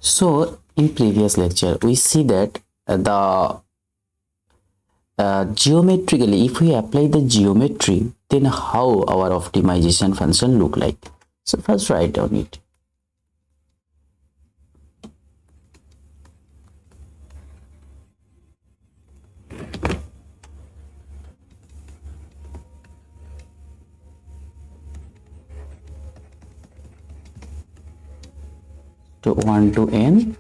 So in previous lecture we see that the geometrically, if we apply the geometry, then how our optimization function look like. So first write down it. To 1 to n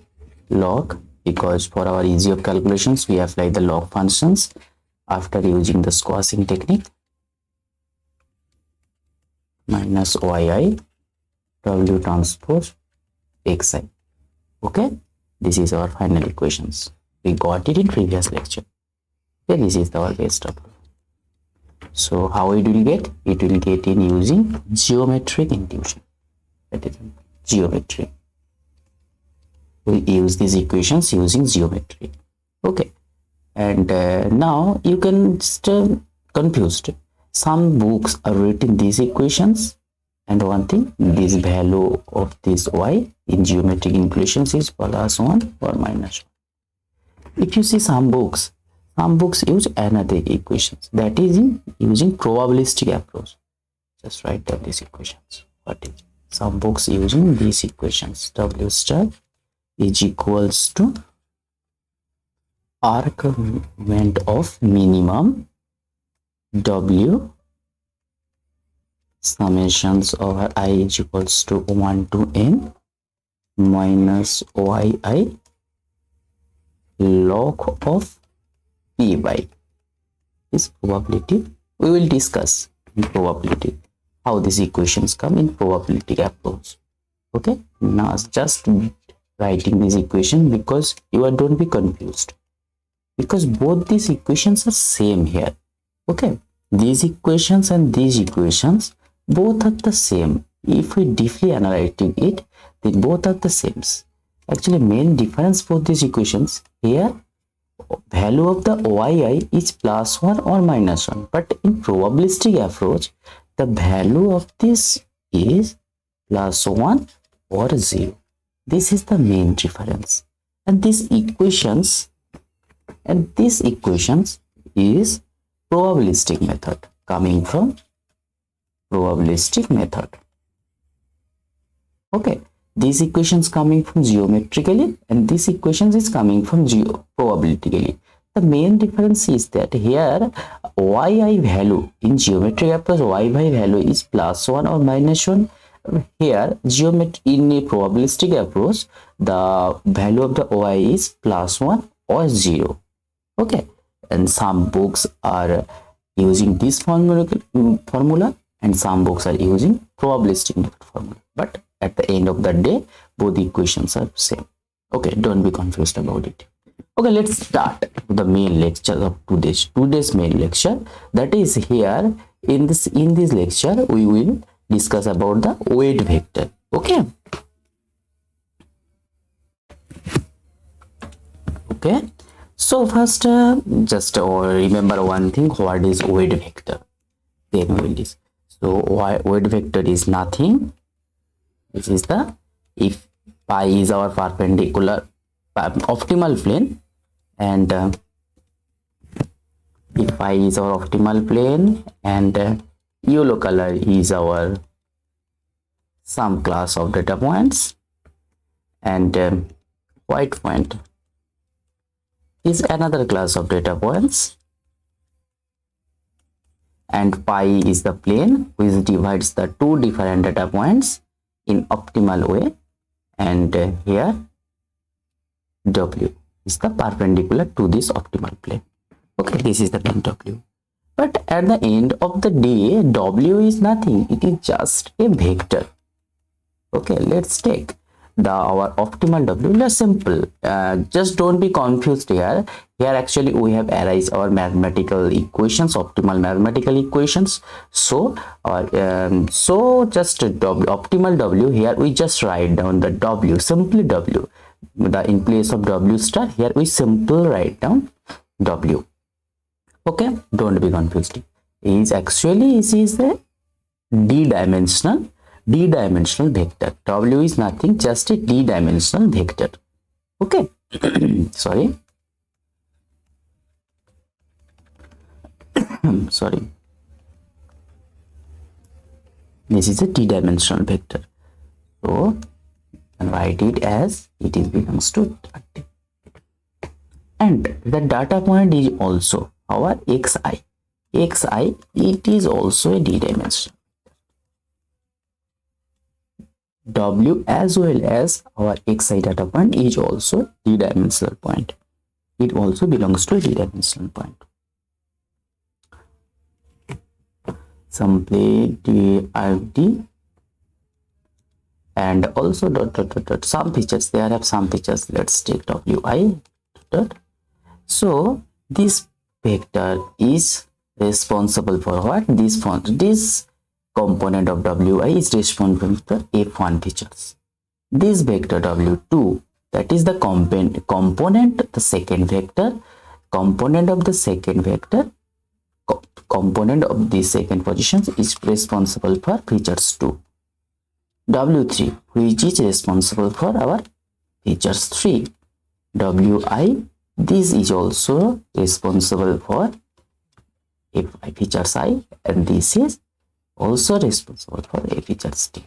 log, because for our ease of calculations we apply the log functions after using the squashing technique, minus yi w transpose xi. Okay, this is our final equations. We got it in previous lecture. Okay, this is our base W. So how it will get? It will get in using geometric intuition. That is geometry. We use these equations using geometry. Okay, and now you can still confused. Some books are written these equations, and one thing, this value of this y in geometric equations is +1 or -1. If you see some books use another equations, that is in using probabilistic approach. Just write down these equations. What is some books using these equations? W star is equals to argument of minimum W summations over I is equals to 1 to n minus yi log of p by is probability. We will discuss in probability how these equations come in probability approach. Okay, now just writing this equation because don't be confused, because both these equations are same here. Okay, these equations and these equations both are the same. If we deeply analyze it, then both are the same. Actually, main difference for these equations here, value of the yi is +1 or -1, but in probabilistic approach the value of this is +1 or 0. This is the main difference. And these equations is probabilistic method, coming from probabilistic method. Okay, these equations coming from geometrically, and this equations is coming from probabilistically. The main difference is that here yi value in geometric approach, yi value is +1 or -1. Here geometry in a probabilistic approach, the value of the y is +1 or 0. Okay, and some books are using this formula and some books are using probabilistic formula, but at the end of the day both equations are same. Okay, don't be confused about it. Okay, let's start the main lecture of today's main lecture. That is, here in this lecture we will discuss about the weight vector. Okay, so first just remember one thing, what is weight vector, then we will discuss. So weight vector is nothing, this is the, if pi is our perpendicular optimal plane, and if pi is our optimal plane, and yellow color is our some class of data points, and white point is another class of data points, and pi is the plane which divides the two different data points in optimal way, and here w is the perpendicular to this optimal plane. Okay, this is the main w. But at the end of the day, w is nothing, it is just a vector. Okay, let's take our optimal w. Let's simple, just don't be confused here. Here actually we have arise our mathematical equations, optimal mathematical equations. So just optimal w, here we just write down the w, simply w. In place of w star, here we simply write down w. Okay, don't be confused. Is actually, this is the d-dimensional d-dimensional vector. W is nothing, just a d-dimensional vector. Okay. Sorry. Sorry. This is a d-dimensional vector. So, and write it as it is belongs to 30. And the data point is also our xi. Xi, it is also a d-dimensional. W as well as our xi data point is also d-dimensional point. It also belongs to a d-dimensional point. Simply DRD and also some features. There have some features. Let's take WI. So this vector is responsible for what? This component of Wi is responsible for F1 features. This vector W2, that is the component, the second vector, component of the second vector, component of the second position is responsible for features 2. W3, which is responsible for our features 3. Wi, this is also responsible for features I, and this is also responsible for a features D.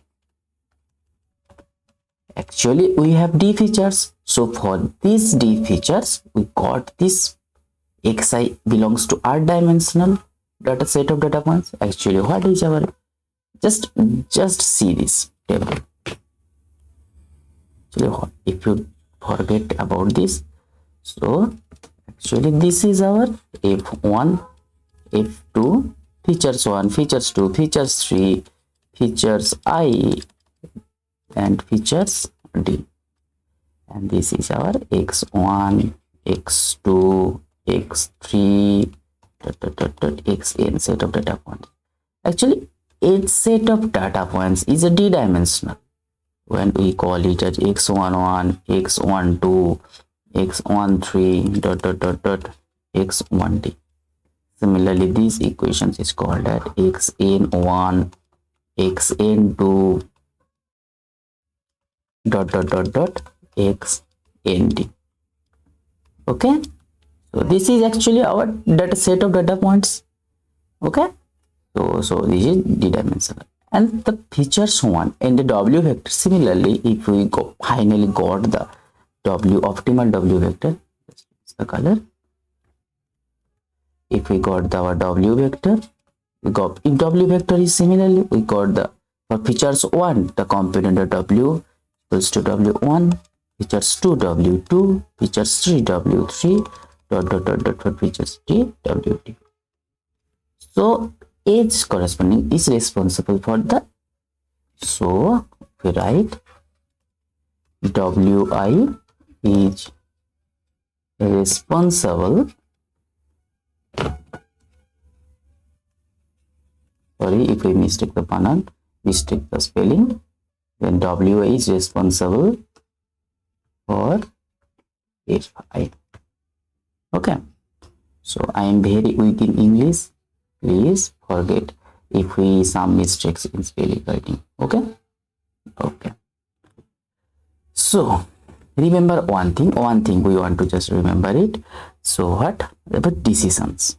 Actually, we have D features. So for these D features, we got this xi belongs to R dimensional data set of data points. Actually, what is our, just see this table. Actually, if you forget about this, so actually this is our F1, F2, features 1, features 2, features 3, features I, and features D. And this is our x1, x2, x3, xn set of data points. Actually, each set of data points is a d-dimensional when we call it as x11, x12, x13, x1d. Similarly, these equations is called at xn1, xn2, xnd. Okay, so this is actually our data set of data points. Okay, so this is d-dimensional, and the features 1 and the W vector. Similarly, if we finally got the optimal W vector, this is the color. If we got our W vector, if W vector is similarly, we got the for features 1, the component of W equals to W1, features 2 W2, features 3 W3, for features D WD. So each corresponding is responsible for the, so we write Wi is responsible, sorry if we mistake the banan, mistake the spelling, then Wi is responsible for Fi. Okay, so I am very weak in English, please forget if we some mistakes in spelling writing. Okay, so remember one thing we want to just remember it. So what about decisions?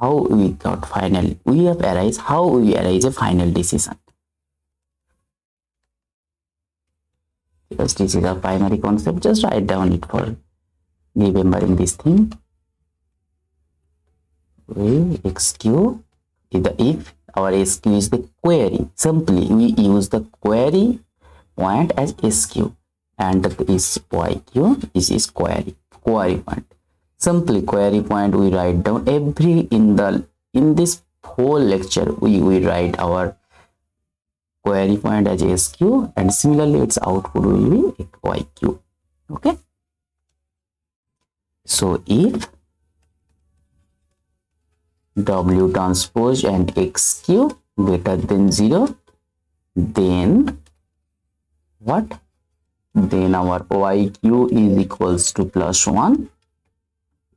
How we got final, we have arise, how we arise a final decision, because this is a primary concept. Just write down it for remembering this thing. We execute if our SQ is the query, simply we use the query point as SQ, and this YQ is query point. Simply query point we write down every in this whole lecture we write our query point as SQ, and similarly its output will be YQ. Okay, so if W transpose and XQ greater than 0, then what? Then our YQ is equals to +1.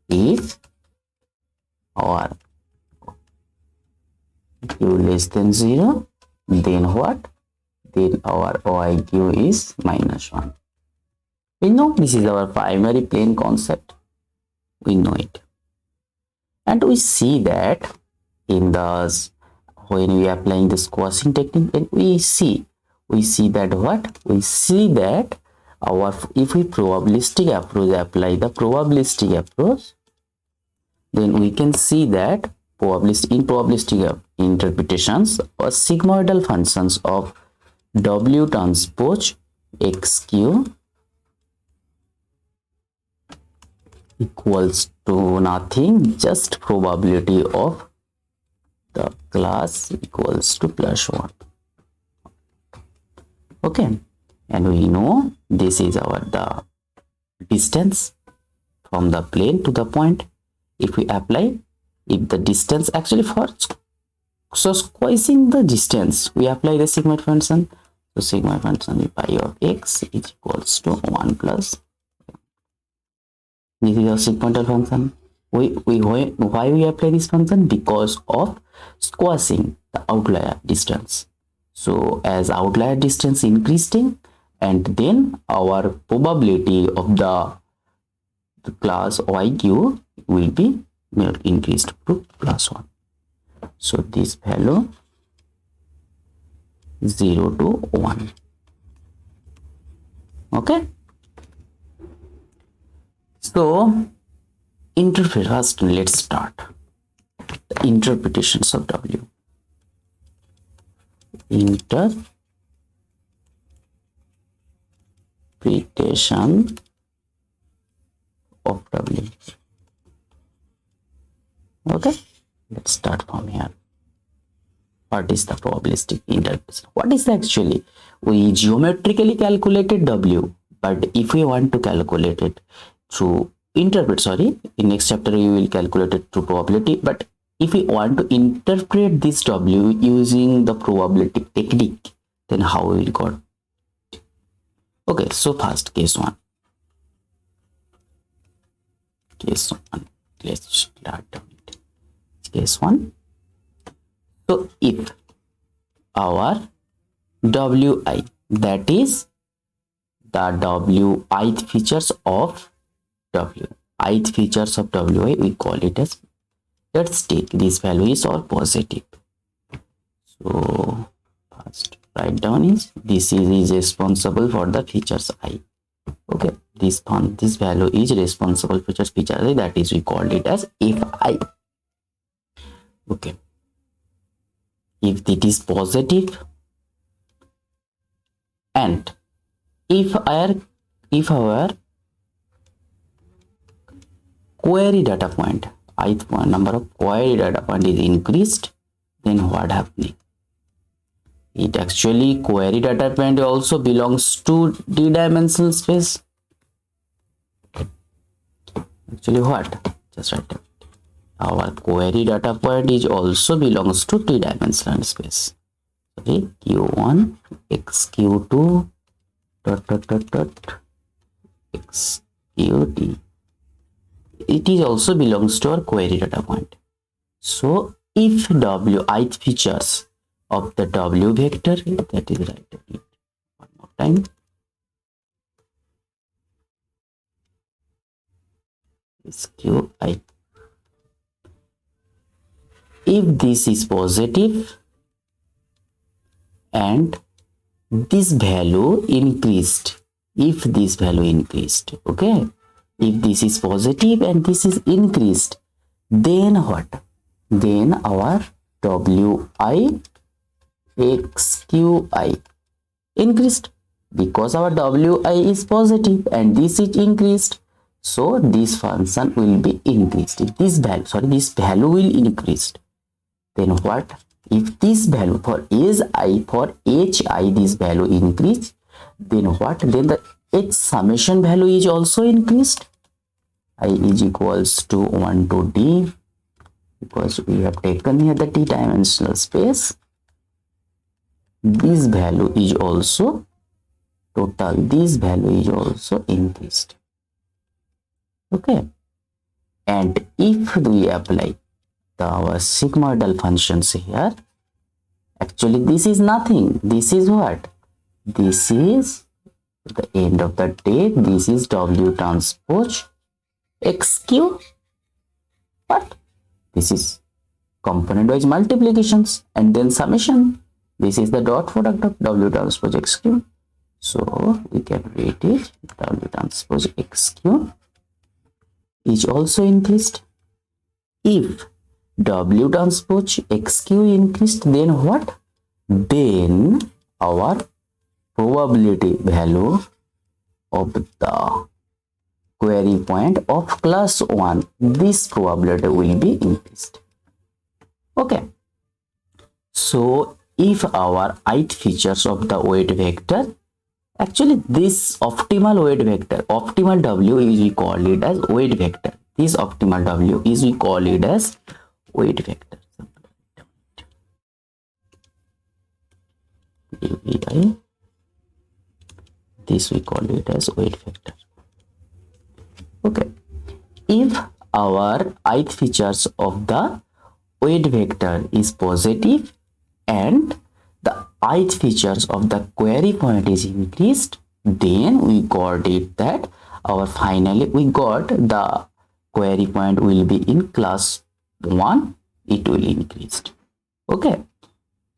If our Q less than 0, then what? then our OIQ is -1. We know this is our primary plane concept. We know it. And we see that in the when we are applying the squashing technique, and we see that what? We see that if we probabilistic approach, apply the probabilistic approach, then we can see that in probabilistic interpretations or sigmoidal functions of W transpose XQ equals to nothing, just probability of the class equals to +1. Okay, and we know this is the distance from the plane to the point. If we apply, if the distance actually for squeezing the distance, we apply the sigmoid function. So sigmoid function is pi of x is equals to 1 plus. This is our sigmoidal function. Why we apply this function? Because of squashing the outlier distance. So as outlier distance increasing, and then our probability of the class OIQ will be increased to +1. So this value 0 to 1. Okay. So first let's start the interpretations of W. Interpretation of W. Okay, let's start from here. What is the probabilistic interpretation? What is actually? We geometrically calculated W, but if we want to calculate it through in next chapter we will calculate it through probability, but if we want to interpret this W using the probability technique, then how we will got? Okay, so first case 1. Let's start it. Case 1. So if our Wi, that is the Wi features of W, ith features of Wi, we call it as, let's take this value is all positive. So first write down is this is responsible for the features I. Okay, this value is responsible for feature I, that is we called it as if I. Okay, if it is positive, and if our query data point, ith number of query data point is increased, then what happening? It actually query data point also belongs to d-dimensional space. Actually what? Just write down. Our query data point is also belongs to d-dimensional space. Okay, q1 xq2 ... xqt. It is also belongs to our query data point. So if W ith features of the W vector, that is right. One more time. SQI. If this is positive and this value increased, if this value increased, okay, if this is positive and this is increased, then what? Then our Wi xqi increased, because our Wi is positive and this is increased, so this function will be increased. If this value will increase, then what? If this value for hi this value increase, then what? Then the h summation value is also increased. I is equals to 1 to d, because we have taken here the d-dimensional space. This value is also total, this value is also increased. Okay, and if we apply our sigmoidal functions here, actually this is nothing, this is what? this is the end of the day, this is W transpose XQ, but this is component wise multiplications and then summation. This is the dot product of W transpose XQ. So we can write it W transpose XQ is also increased. If W transpose XQ increased, then what? Then our probability value of the query point of class 1, this probability will be increased. Okay. So if our ith features of the weight vector, actually this optimal weight vector, optimal W is we call it as weight vector. This optimal W is we call it as weight vector. UVI, this we call it as weight vector. Okay. If our ith features of the weight vector is positive and the ith features of the query point is increased, then we got it that our finally we got the query point will be in class 1, it will increase. Okay.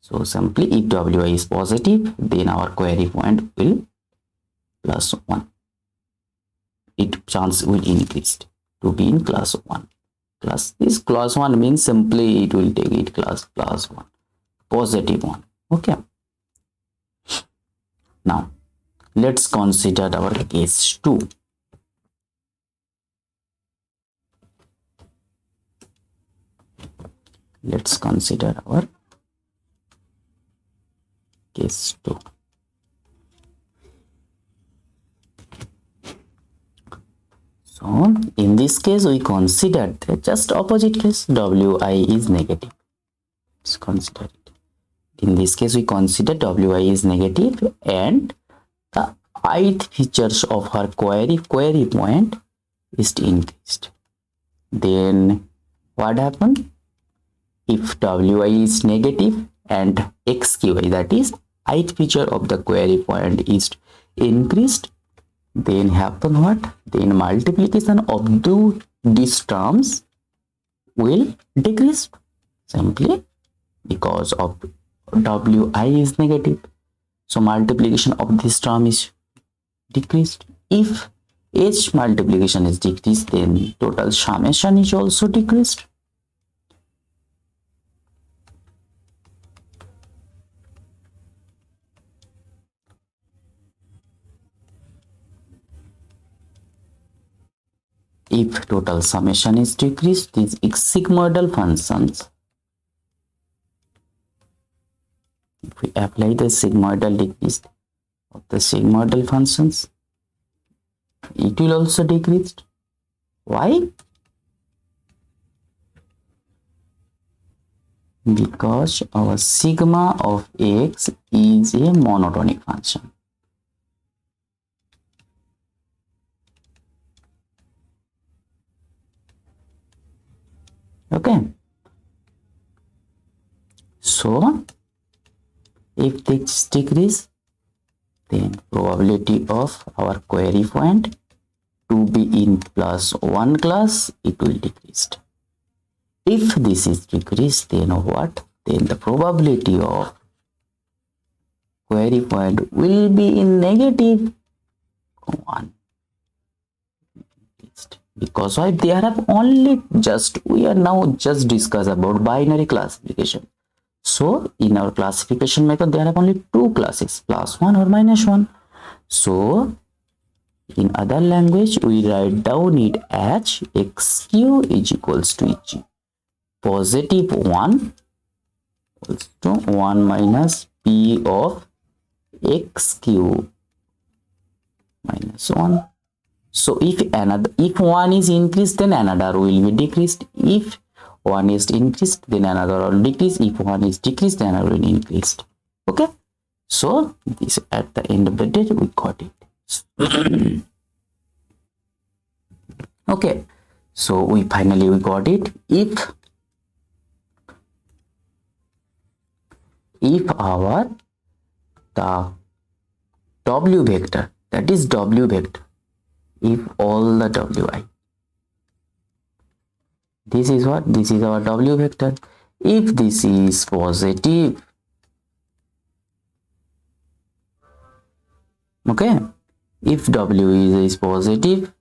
So simply if Wi is positive, then our query point will plus 1. It chance will increase to be in class 1. This class 1 means simply it will take it class 1, positive 1. Okay. Now let's consider our case 2. Let's consider our case 2. So in this case we considered the just opposite case, Wi is negative. Let's consider it. In this case we consider Wi is negative and the ith features of her query point is increased. Then what happened? If Wi is negative and XQi, that is ith feature of the query point is increased, then happen what? Then multiplication of these terms will decrease simply because of Wi is negative. So multiplication of this term is decreased. If H multiplication is decreased, then total summation is also decreased. If total summation is decreased, these sigmoidal functions, if we apply the sigmoidal decrease of the sigmoidal functions, it will also decrease. Why? Because our sigma of x is a monotonic function. Okay. So if this decrease, then probability of our query point to be in plus 1 class, it will decrease. If this is decreased, then what? Then the probability of query point will be in negative 1. Because why? There have only we are now just discuss about binary classification. So in our classification method, there are only 2 classes, plus 1 or minus 1. So in other language, we write down it as xq is equals to eg. Positive 1 equals to 1 minus p of xq minus 1. So if 1 is increased, then another will be decreased. If 1 is increased, then another will decrease. If 1 is decreased, then another will increase. Okay. So this at the end of the day we got it. Okay. So we finally got it. If our the w vector, that is w vector, if all the wi, this is what, this is our w vector. If this is positive, okay, if w is positive,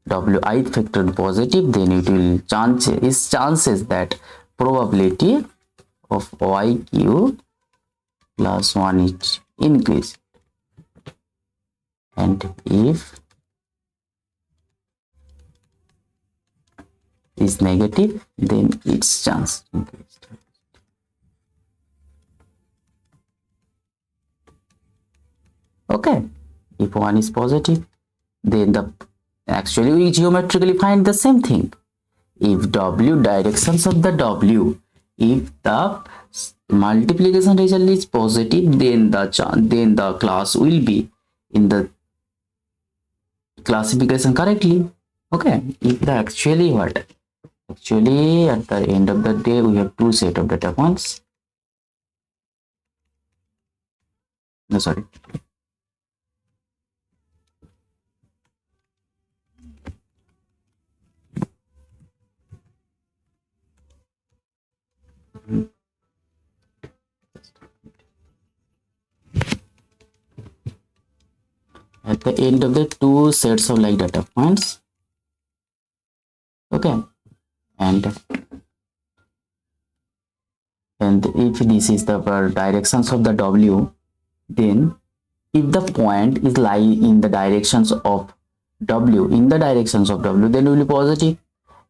wi factor positive, then it will chances that probability of yq plus 1 is increased, and if is negative, then its chance increased. Okay, if 1 is positive, then the actually we geometrically find the same thing. If w, directions of the w, if the multiplication result is positive, then the class will be in the classification correctly. Okay, if the actually what, actually at the end of the day we have two set of data points. No, sorry. At the end of the two sets of like data points, okay, and if this is the directions of the w, then if the point is lie in the directions of w, then it will be positive,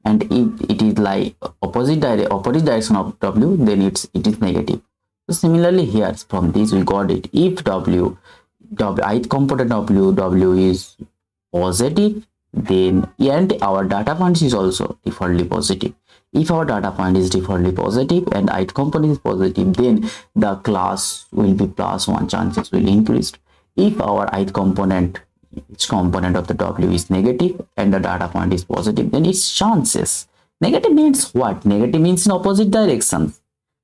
and if it is lie opposite direction of w, then it is negative. So similarly here, from this we got it, if ith component w is positive, then and our data point is also defaultly positive. If our data point is defaultly positive and ith component is positive, then the class will be plus 1, chances will increase. If our ith component, each component of the w is negative and the data point is positive, then its chances, negative means what, negative means in opposite directions,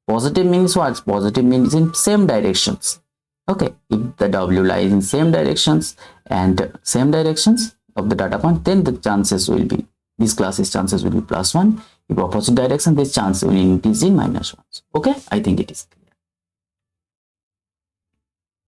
positive means what, positive means in same directions. Okay, if the w lies in same directions of the data point, then the chances will be, this class's chances will be plus 1. If opposite direction, this chance will increase in minus 1. Okay, I think it is.